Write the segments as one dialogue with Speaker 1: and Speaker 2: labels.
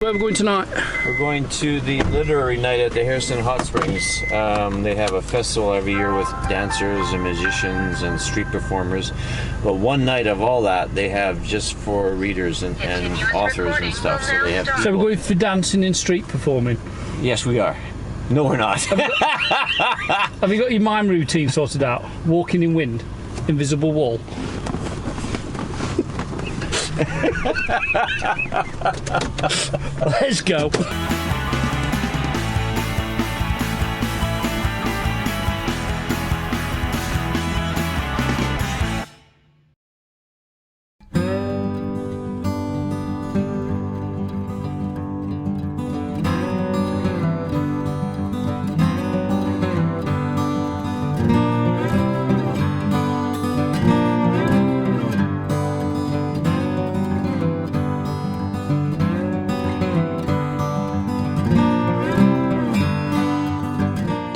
Speaker 1: where are we going tonight?
Speaker 2: We're going to the literary night at the Harrison Hot Springs. They have a festival every year with dancers and musicians and street performers. But one night of all that, they have just for readers and authors and stuff. So they have people.
Speaker 1: So we're going for dancing and street performing?
Speaker 2: Yes, we are. No, we're not.
Speaker 1: Have you got your mime routine sorted out? Walking in wind? Invisible wall? Let's go.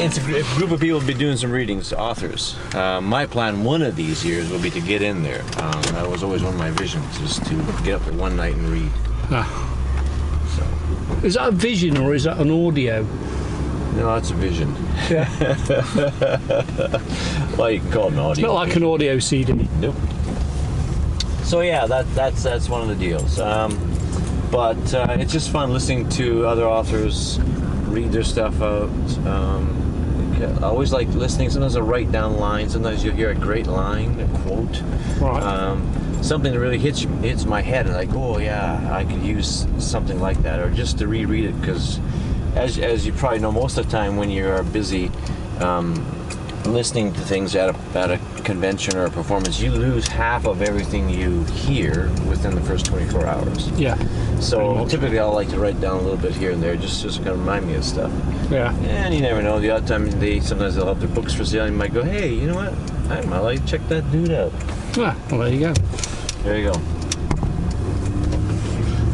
Speaker 2: It's a group of people will be doing some readings, authors. My plan one of these years will be to get in there. That was always one of my visions, is to get up for one night and read. So.
Speaker 1: Is that a vision or is that an audio?
Speaker 2: No, that's a vision.
Speaker 1: Yeah.
Speaker 2: Well, you can call it an audio.
Speaker 1: It's not like an audio CD.
Speaker 2: Nope. So yeah, that's one of the deals. But it's just fun listening to other authors read their stuff out. I always like listening. Sometimes I'll write down lines. Sometimes you'll hear a great line, a quote.
Speaker 1: Right.
Speaker 2: Something that really hits my head, and I go, oh yeah, I could use something like that, or just to reread it, because as you probably know, most of the time when you are busy listening to things at a convention or a performance, you lose half of everything you hear within the first 24 hours.
Speaker 1: Yeah.
Speaker 2: So typically I'll like to write down a little bit here and there, just kind of remind me of stuff.
Speaker 1: Yeah.
Speaker 2: And you never know, the odd time sometimes they'll have their books for sale, and you might go, hey, you know what, I might like to check that dude out.
Speaker 1: Ah, well, there you go.
Speaker 2: There you go.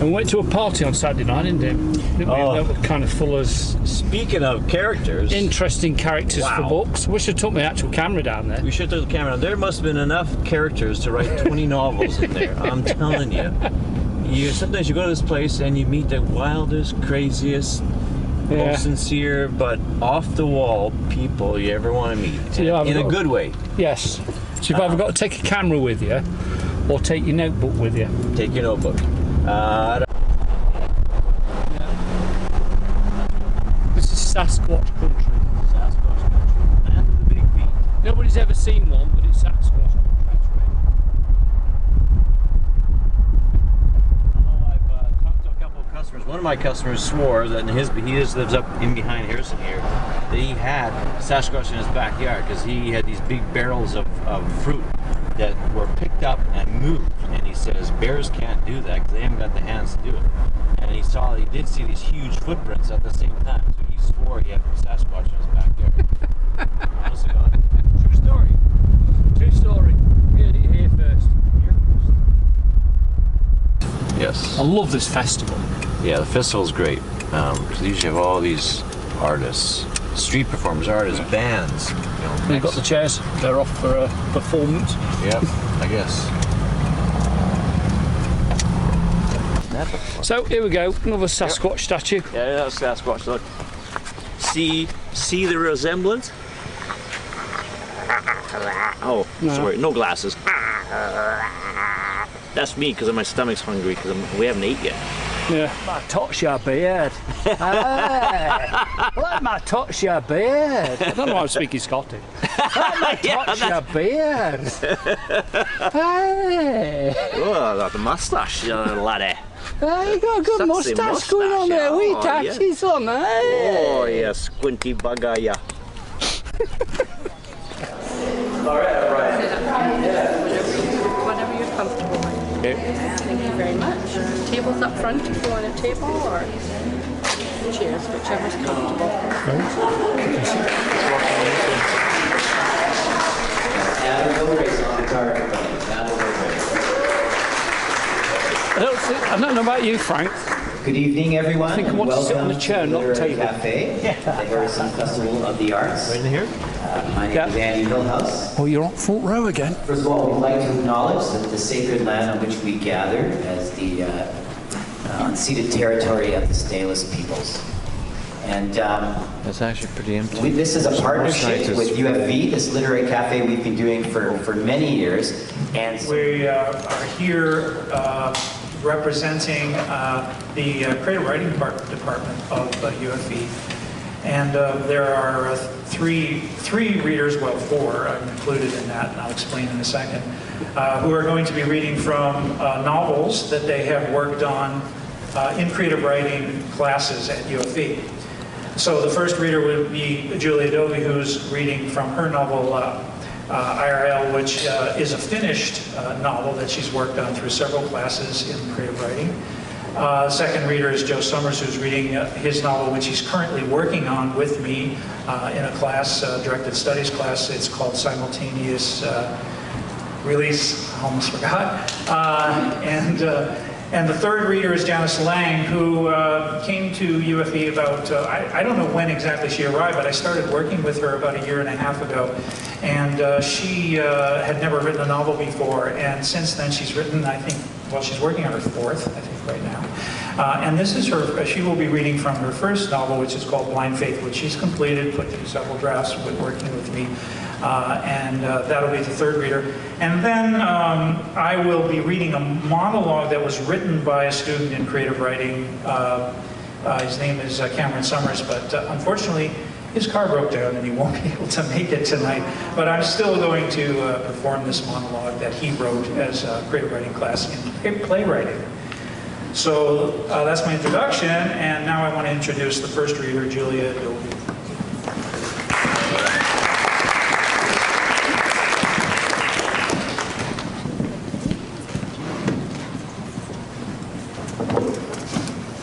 Speaker 1: And we went to a party on Saturday night, didn't we? That was kind of full of
Speaker 2: Speaking of characters,
Speaker 1: interesting characters for books. Wish I took my actual camera down there.
Speaker 2: We should have took the camera. There must have been enough characters to write 20 novels in there. I'm telling you. Sometimes you go to this place and you meet the wildest, craziest, most sincere, but off the wall people you ever want to meet. In a good way.
Speaker 1: Yes. So you've either got to take a camera with you or take your notebook with you.
Speaker 2: Take your notebook.
Speaker 1: This is Sasquatch country.
Speaker 2: Sasquatch country. Land of the big feet.
Speaker 1: Nobody's ever seen one, but it's Sasquatch country.
Speaker 2: I've talked to a couple of customers. One of my customers swore that he just lives up in behind Harrison here, that he had Sasquatch in his backyard because he had these big barrels of fruit that were picked up and moved, and he says bears can't do that because they haven't got the hands to do it. And he did see these huge footprints at the same time, so he swore he had Sasquatch in his backyard. Honest to God. True story.
Speaker 1: True story. You heard it here first.
Speaker 2: Yes.
Speaker 1: I love this festival.
Speaker 2: Yeah, the festival's great. They usually have all these artists, street performers, artists, bands.
Speaker 1: You've got the chairs. They're off for a performance.
Speaker 2: Yeah, I guess.
Speaker 1: So here we go, another Sasquatch statue.
Speaker 2: Yeah, that's Sasquatch. Look, see the resemblance? Oh,
Speaker 1: No.
Speaker 2: sorry, no glasses. That's me because my stomach's hungry because we haven't ate yet.
Speaker 1: Yeah. My touch your beard. Let my touch your beard. I don't know why I'm speaking Scottish. Let my touch your beard. Hey.
Speaker 2: Oh, the moustache, laddie.
Speaker 1: Hey, you got a good moustache going on there. Wee tatties on there.
Speaker 2: Oh, yeah, squinty bugger, yeah.
Speaker 3: Whatever you're comfortable with. Thank you very much. Tables up front if you want a table, or chairs, whichever's comfortable.
Speaker 1: I don't know about you, Frank.
Speaker 4: Good evening, everyone.
Speaker 1: I think I want to sit on a chair, not a
Speaker 4: Literary
Speaker 1: table.
Speaker 4: Cafe, the Harrison Festival of the Arts.
Speaker 2: Right in here?
Speaker 4: My name is Andy Hillhouse.
Speaker 1: Oh, you're on front row again.
Speaker 4: First of all, we'd like to acknowledge that the sacred land on which we gather as the unceded territory of the Stateless peoples. And
Speaker 2: That's actually pretty empty.
Speaker 4: this is a partnership
Speaker 2: Nice.
Speaker 4: with UFV, this literary cafe we've been doing for many years. And
Speaker 5: We are here representing the creative writing department of UFV. And there are three readers, well, four, I'm included in that, and I'll explain in a second, who are going to be reading from novels that they have worked on in creative writing classes at UFV. So the first reader would be Julia Dovey, who's reading from her novel IRL, which is a finished novel that she's worked on through several classes in creative writing. Second reader is Joe Summers, who's reading his novel, which he's currently working on with me in a class, directed studies class. It's called Simultaneous Release, I almost forgot. And the third reader is Janice Lang, who came to UFV about, I don't know when exactly she arrived, but I started working with her about 1.5 years ago. And she had never written a novel before, and since then she's written, I think, well, she's working on her fourth, I think, right now. And this is her, she will be reading from her first novel, which is called Blind Faith, which she's completed, put through several drafts, been working with me. And that'll be the third reader. And then I will be reading a monologue that was written by a student in creative writing. His name is Cameron Summers, but unfortunately his car broke down and he won't be able to make it tonight. But I'm still going to perform this monologue that he wrote as a creative writing class in playwriting. So that's my introduction, and now I want to introduce the first reader, Julia Dovey.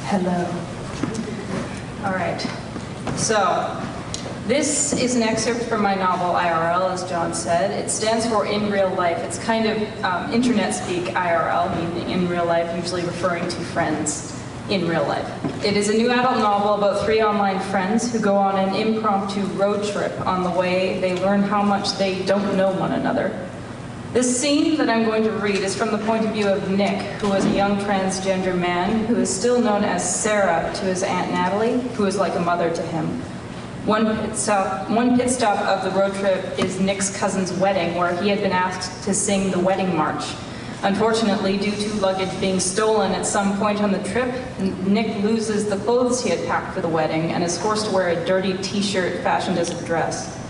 Speaker 6: Hello. All right. So, this is an excerpt from my novel IRL, as John said. It stands for In Real Life. It's kind of internet speak IRL, meaning in real life, usually referring to friends in real life. It is a new adult novel about 3 online friends who go on an impromptu road trip. On the way, they learn how much they don't know one another. This scene that I'm going to read is from the point of view of Nick, who is a young transgender man who is still known as Sarah to his Aunt Natalie, who is like a mother to him. One pit stop of the road trip is Nick's cousin's wedding, where he had been asked to sing the wedding march. Unfortunately, due to luggage being stolen at some point on the trip, Nick loses the clothes he had packed for the wedding and is forced to wear a dirty t-shirt fashioned as a dress.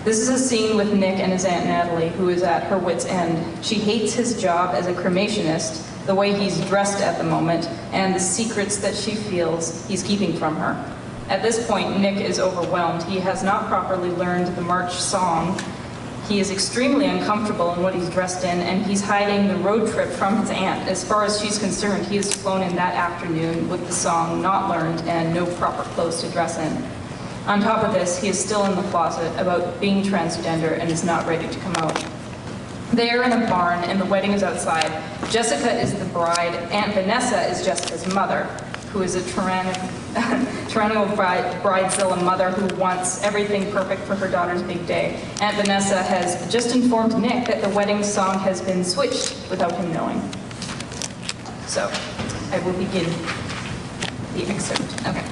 Speaker 6: This is a scene with Nick and his Aunt Natalie, who is at her wit's end. She hates his job as a cremationist, the way he's dressed at the moment, and the secrets that she feels he's keeping from her. At this point, Nick is overwhelmed. He has not properly learned the march song. He is extremely uncomfortable in what he's dressed in, and he's hiding the road trip from his aunt. As far as she's concerned, he has flown in that afternoon with the song not learned and no proper clothes to dress in. On top of this, he is still in the closet about being transgender and is not ready to come out. They are in a barn and the wedding is outside. Jessica is the bride. Aunt Vanessa is Jessica's mother, who is a tyrannical bridezilla mother who wants everything perfect for her daughter's big day. Aunt Vanessa has just informed Nick that the wedding song has been switched without him knowing. So, I will begin the excerpt. Okay.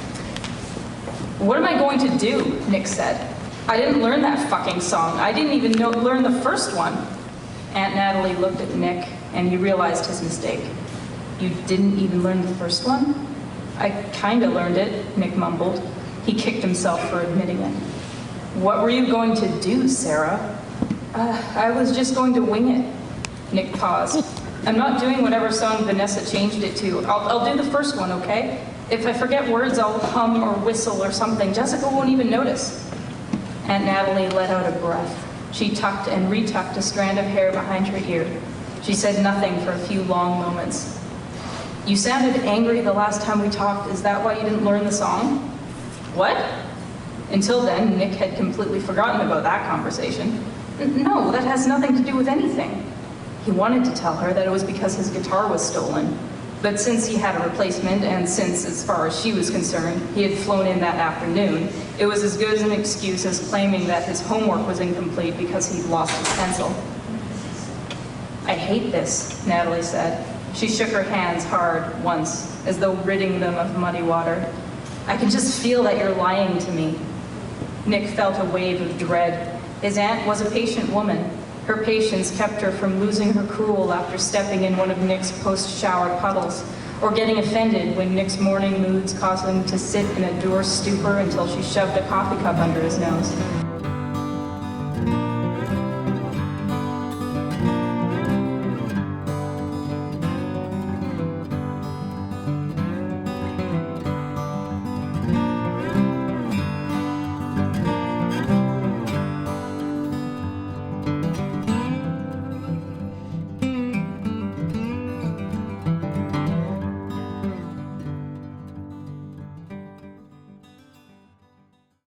Speaker 6: What am I going to do? Nick said. I didn't learn that fucking song. I didn't even learn the first one. Aunt Natalie looked at Nick and he realized his mistake. You didn't even learn the first one? I kinda learned it, Nick mumbled. He kicked himself for admitting it. What were you going to do, Sarah? I was just going to wing it. Nick paused. I'm not doing whatever song Vanessa changed it to. I'll do the first one, okay? If I forget words, I'll hum or whistle or something. Jessica won't even notice. Aunt Natalie let out a breath. She tucked and retucked a strand of hair behind her ear. She said nothing for a few long moments. You sounded angry the last time we talked. Is that why you didn't learn the song? What? Until then, Nick had completely forgotten about that conversation. No, that has nothing to do with anything. He wanted to tell her that it was because his guitar was stolen. But since he had a replacement, and since, as far as she was concerned, he had flown in that afternoon, it was as good as an excuse as claiming that his homework was incomplete because he'd lost his pencil. I hate this, Natalie said. She shook her hands hard once, as though ridding them of muddy water. I can just feel that you're lying to me. Nick felt a wave of dread. His aunt was a patient woman. Her patience kept her from losing her cool after stepping in one of Nick's post-shower puddles, or getting offended when Nick's morning moods caused him to sit in a dour stupor until she shoved a coffee cup under his nose.